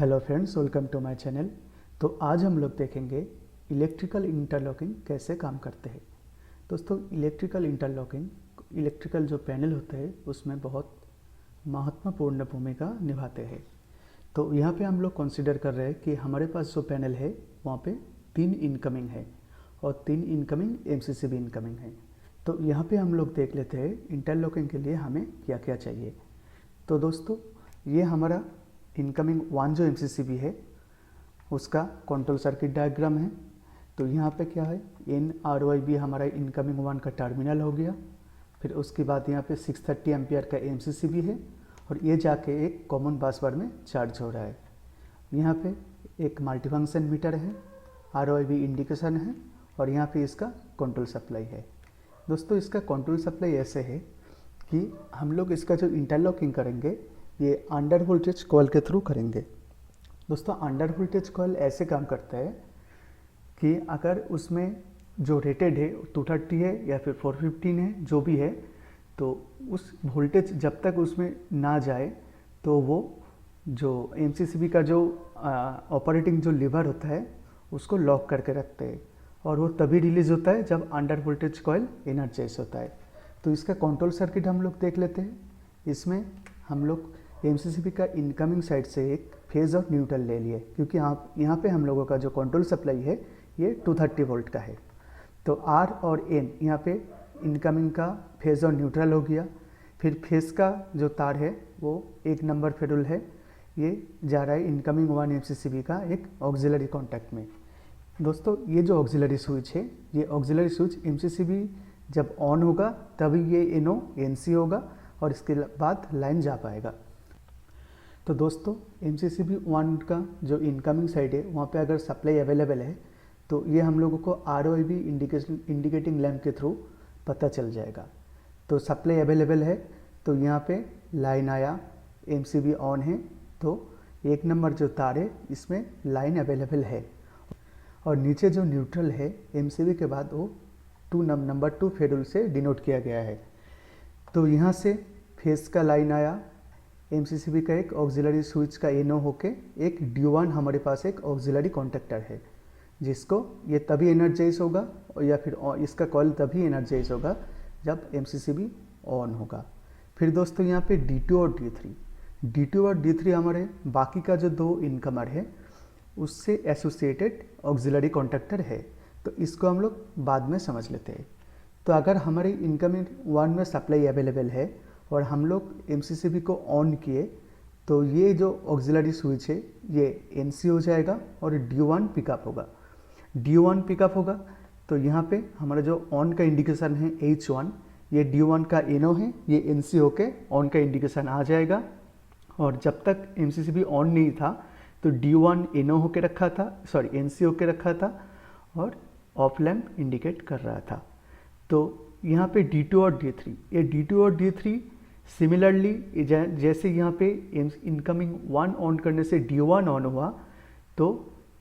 Hello friends, welcome to my channel. तो आज हम लोग देखेंगे इलेक्ट्रिकल इंटरलॉकिंग कैसे काम करते हैं। दोस्तों, इलेक्ट्रिकल इंटरलॉकिंग इलेक्ट्रिकल जो पैनल होते हैं उसमें बहुत महत्वपूर्ण भूमिका निभाते हैं। तो यहाँ पे हम लोग कंसीडर कर रहे हैं कि हमारे पास जो पैनल है वहाँ पे 3 इनकमिंग है और 3 इनकमिंग एमसीसीबी इनकमिंग है। तो यहाँ पे हम लोग देख लेते हैं इंटरलॉकिंग के लिए हमें क्या क्या चाहिए। तो दोस्तों, ये हमारा इनकमिंग 1 जो एमसीसीबी है उसका कंट्रोल सर्किट डायग्राम है। तो यहाँ पे क्या है, NRYB हमारा इनकमिंग 1 का टर्मिनल हो गया। फिर उसके बाद यहाँ पे 630 एम्पियर का एमसीसीबी है और ये जाके एक कॉमन बसबार में चार्ज हो रहा है। यहाँ पे एक मल्टीफंक्शन मीटर है, RYB इंडिकेशन है और यहाँ पे इसका कंट्रोल सप्लाई है। दोस्तों, इसका कंट्रोल सप्लाई ऐसे है कि हम लोग इसका जो इंटरलॉकिंग करेंगे ये अंडर वोल्टेज कॉइल के थ्रू करेंगे। दोस्तों, अंडर वोल्टेज कॉइल ऐसे काम करता है कि अगर उसमें जो रेटेड है 230 है या फिर 415 है, जो भी है, तो उस वोल्टेज जब तक उसमें ना जाए तो वो जो एमसीसीबी का जो ऑपरेटिंग जो लीवर होता है उसको लॉक करके रखते हैं और वो तभी रिलीज होता है जब अंडर वोल्टेज कॉइल एनर्जाइज होता है। तो इसका कंट्रोल सर्किट हम लोग देख लेते हैं। इसमें हम लोग एमसीसीबी का इनकमिंग साइड से एक फेज और न्यूट्रल ले लिए, क्योंकि यहाँ पे हम लोगों का जो कंट्रोल सप्लाई है ये 230 वोल्ट का है। तो R और N यहाँ पे इनकमिंग का फेज और न्यूट्रल हो गया। फिर फेज का जो तार है वो 1 नंबर फेडुल है, ये जा रहा है इनकमिंग 1 एमसीसीबी का एक ऑक्सिलरी कॉन्टैक्ट में। दोस्तों, ये जो ऑक्सिलरी स्विच है, ये ऑक्सिलरी स्विच एमसीसीबी जब ऑन होगा तभी ये NO NC होगा और इसके बाद लाइन जा पाएगा। तो दोस्तों, एमसीसीबी 1 का जो इनकमिंग साइड है वहाँ पे अगर सप्लाई अवेलेबल है तो ये हम लोगों को ROIB इंडिकेटिंग लैम्प के थ्रू पता चल जाएगा। तो सप्लाई अवेलेबल है तो यहाँ पे लाइन आया, एमसीबी ऑन है, तो 1 नंबर जो तार है इसमें लाइन अवेलेबल है। और नीचे जो न्यूट्रल है एमसीबी के बाद वो नंबर 2 फेडुल से डिनोट किया गया है। तो यहाँ से फेस का लाइन आया, एमसीसीबी का एक ऑक्सिलरी स्विच का NO होके एक D1 हमारे पास एक ऑक्सिलरी कॉन्टैक्टर है, जिसको ये तभी एनर्जाइज होगा या फिर इसका कॉइल तभी एनर्जाइज होगा जब एमसीसीबी ऑन होगा। फिर दोस्तों, यहाँ पे D2 और D3 हमारे बाकी का जो 2 इनकमर है उससे एसोसिएटेड ऑक्सिलरी कॉन्टैक्टर है। तो इसको हम लोग बाद में समझ लेते हैं। तो अगर हमारे इनकमिंग 1 में सप्लाई अवेलेबल है और हम लोग एमसीसीबी को ऑन किए तो ये जो ऑक्सिलरी स्विच है ये NC हो जाएगा और D1 पिकअप होगा। तो यहाँ पे हमारा जो ऑन का इंडिकेशन है H1, ये D1 का NO है, ये NC होके ऑन का इंडिकेशन आ जाएगा। और जब तक एमसीसीबी ऑन नहीं था तो D1 NO होके रखा था, NC होके रखा था और ऑफ लैम्प इंडिकेट कर रहा था। तो यहाँ पे D2 और D3, ये D2 और D3 सिमिलरली जैसे यहाँ पे इनकमिंग 1 ऑन करने से D1 ऑन हुआ तो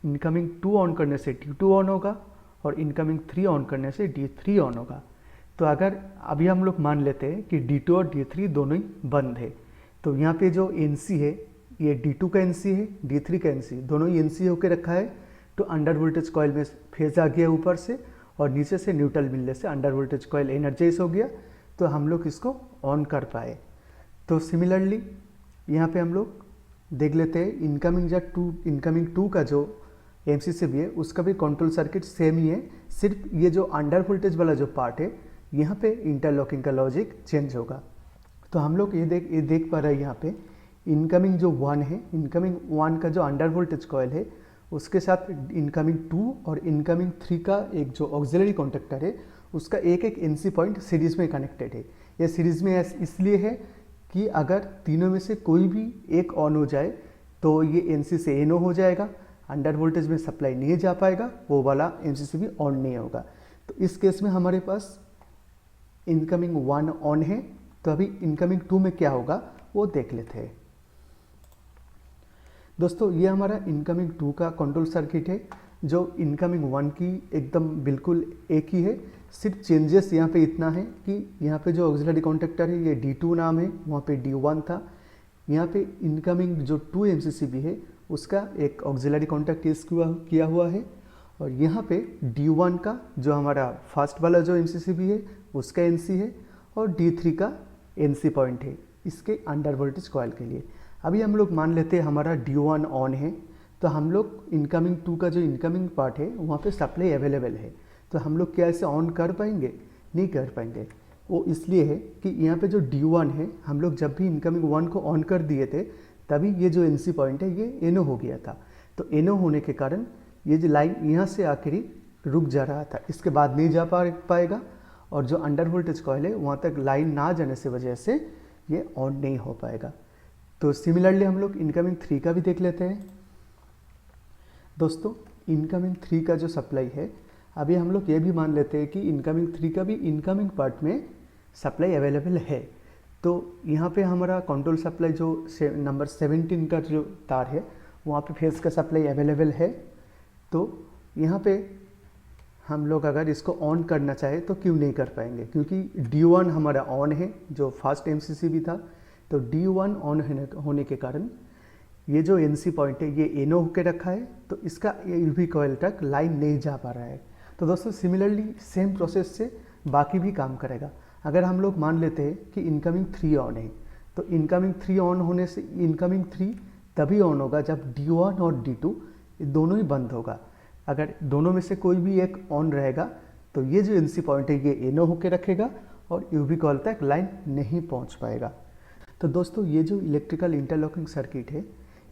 इनकमिंग 2 ऑन करने से D2 ऑन होगा और इनकमिंग 3 ऑन करने से D3 ऑन होगा। तो अगर अभी हम लोग मान लेते हैं कि D2 और D3 दोनों ही बंद है, तो यहाँ पे जो NC है ये D2 का NC है, D3 का NC, दोनों ही NC होकर रखा है। तो अंडर वोल्टेज कॉइल में फेज आ गया ऊपर से और नीचे से न्यूट्रल मिलने से अंडर वोल्टेज कॉइल एनर्जाइज हो गया, तो हम लोग इसको ऑन कर पाए। तो सिमिलरली यहाँ पे हम लोग देख लेते हैं इनकमिंग 2 का जो एमसीसीबी है उसका भी कंट्रोल सर्किट सेम ही है, सिर्फ ये जो अंडर वोल्टेज वाला जो पार्ट है यहाँ पे इंटरलॉकिंग का लॉजिक चेंज होगा। तो हम लोग ये देख पा रहे हैं यहाँ पे इनकमिंग जो 1 है, इनकमिंग 1 का जो अंडर वोल्टेज कॉइल है उसके साथ इनकमिंग 2 और इनकमिंग 3 का एक जो ऑक्सिलरी कॉन्टैक्टर है उसका एक NC पॉइंट सीरीज में कनेक्टेड है। यह सीरीज में इसलिए है कि अगर तीनों में से कोई भी एक ऑन हो जाए तो ये NC से NO हो जाएगा, अंडर वोल्टेज में सप्लाई नहीं जा पाएगा, वो वाला एमसीसीबी ऑन नहीं होगा। तो इस केस में हमारे पास इनकमिंग 1 ऑन है, तो अभी इनकमिंग 2 में क्या होगा वो देख लेते हैं। दोस्तों, ये हमारा इनकमिंग 2 का कंट्रोल सर्किट है जो इनकमिंग 1 की एकदम बिल्कुल एक ही है। सिर्फ चेंजेस यहाँ पे इतना है कि यहाँ पे जो ऑक्सिलरी कॉन्टैक्टर है ये D2 नाम है, वहाँ पे D1 था। यहाँ पे इनकमिंग जो 2 एमसीसीबी है उसका एक ऑक्सिलरी कॉन्टैक्ट यूज़ किया हुआ है। और यहाँ पे D1 का जो हमारा फर्स्ट वाला जो MCCB है उसका NC है, और D3 का NC पॉइंट है इसके अंडर वोल्टेज कॉइल के लिए। अभी हम लोग मान लेते हैं हमारा D1 ऑन है, तो हम लोग इनकमिंग 2 का जो इनकमिंग पार्ट है वहाँ पे सप्लाई अवेलेबल है, तो हम लोग क्या इसे ऑन कर पाएंगे? नहीं कर पाएंगे। वो इसलिए है कि यहाँ पे जो D1 है, हम लोग जब भी इनकमिंग 1 को ऑन कर दिए थे तभी ये जो NC पॉइंट है ये NO हो गया था। तो NO होने के कारण ये जो लाइन यहाँ से आखिर रुक जा रहा था, इसके बाद नहीं जा पाएगा, और जो अंडर वोल्टेज कॉइल है वहाँ तक लाइन ना जाने से वजह से ये ऑन नहीं हो पाएगा। तो सिमिलरली हम लोग इनकमिंग 3 का भी देख लेते हैं। दोस्तों इनकमिंग 3 का जो सप्लाई है, अभी हम लोग ये भी मान लेते हैं कि इनकमिंग 3 का भी इनकमिंग पार्ट में सप्लाई अवेलेबल है। तो यहाँ पे हमारा कंट्रोल सप्लाई जो नंबर 17 का जो तार है वहाँ पे फेज का सप्लाई अवेलेबल है। तो यहाँ पे हम लोग अगर इसको ऑन करना चाहे तो क्यों नहीं कर पाएंगे, क्योंकि D1 हमारा ऑन है जो फर्स्ट MCCB था। तो D1 ऑन होने के कारण ये जो NC पॉइंट है ये NO होकर रखा है, तो इसका UV कॉइल तक लाइन नहीं जा पा रहा है। तो दोस्तों सिमिलरली सेम प्रोसेस से बाकी भी काम करेगा। अगर हम लोग मान लेते हैं कि इनकमिंग 3 ऑन है, तो इनकमिंग 3 ऑन होने से इनकमिंग 3 तभी ऑन होगा जब D1 और D2 दोनों ही बंद होगा। अगर दोनों में से कोई भी एक ऑन रहेगा तो ये जो NC पॉइंट है ये NO होकर रखेगा और UV कॉइल तक लाइन नहीं पहुंच पाएगा। तो दोस्तों ये जो इलेक्ट्रिकल इंटरलॉकिंग सर्किट है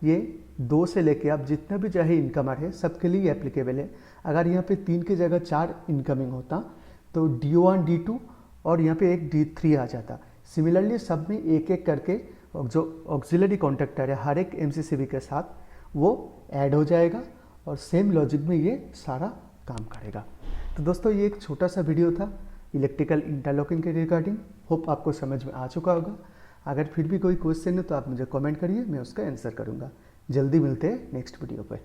ये 2 से लेके आप जितना भी चाहे इनकमर है सबके लिए एप्लीकेबल है। अगर यहाँ पे 3 की जगह 4 इनकमिंग होता तो D1 D2 और यहाँ पे एक D3 आ जाता। सिमिलरली सब में एक एक करके जो ऑक्सिलरी कॉन्टैक्टर है हर एक MCCB के साथ वो ऐड हो जाएगा और सेम लॉजिक में ये सारा काम करेगा। तो दोस्तों ये एक छोटा सा वीडियो था इलेक्ट्रिकल इंटरलॉकिंग के रिगार्डिंग। होप आपको समझ में आ चुका होगा। अगर फिर भी कोई क्वेश्चन है तो आप मुझे कमेंट करिए, मैं उसका आंसर करूँगा। जल्दी मिलते हैं नेक्स्ट वीडियो पे।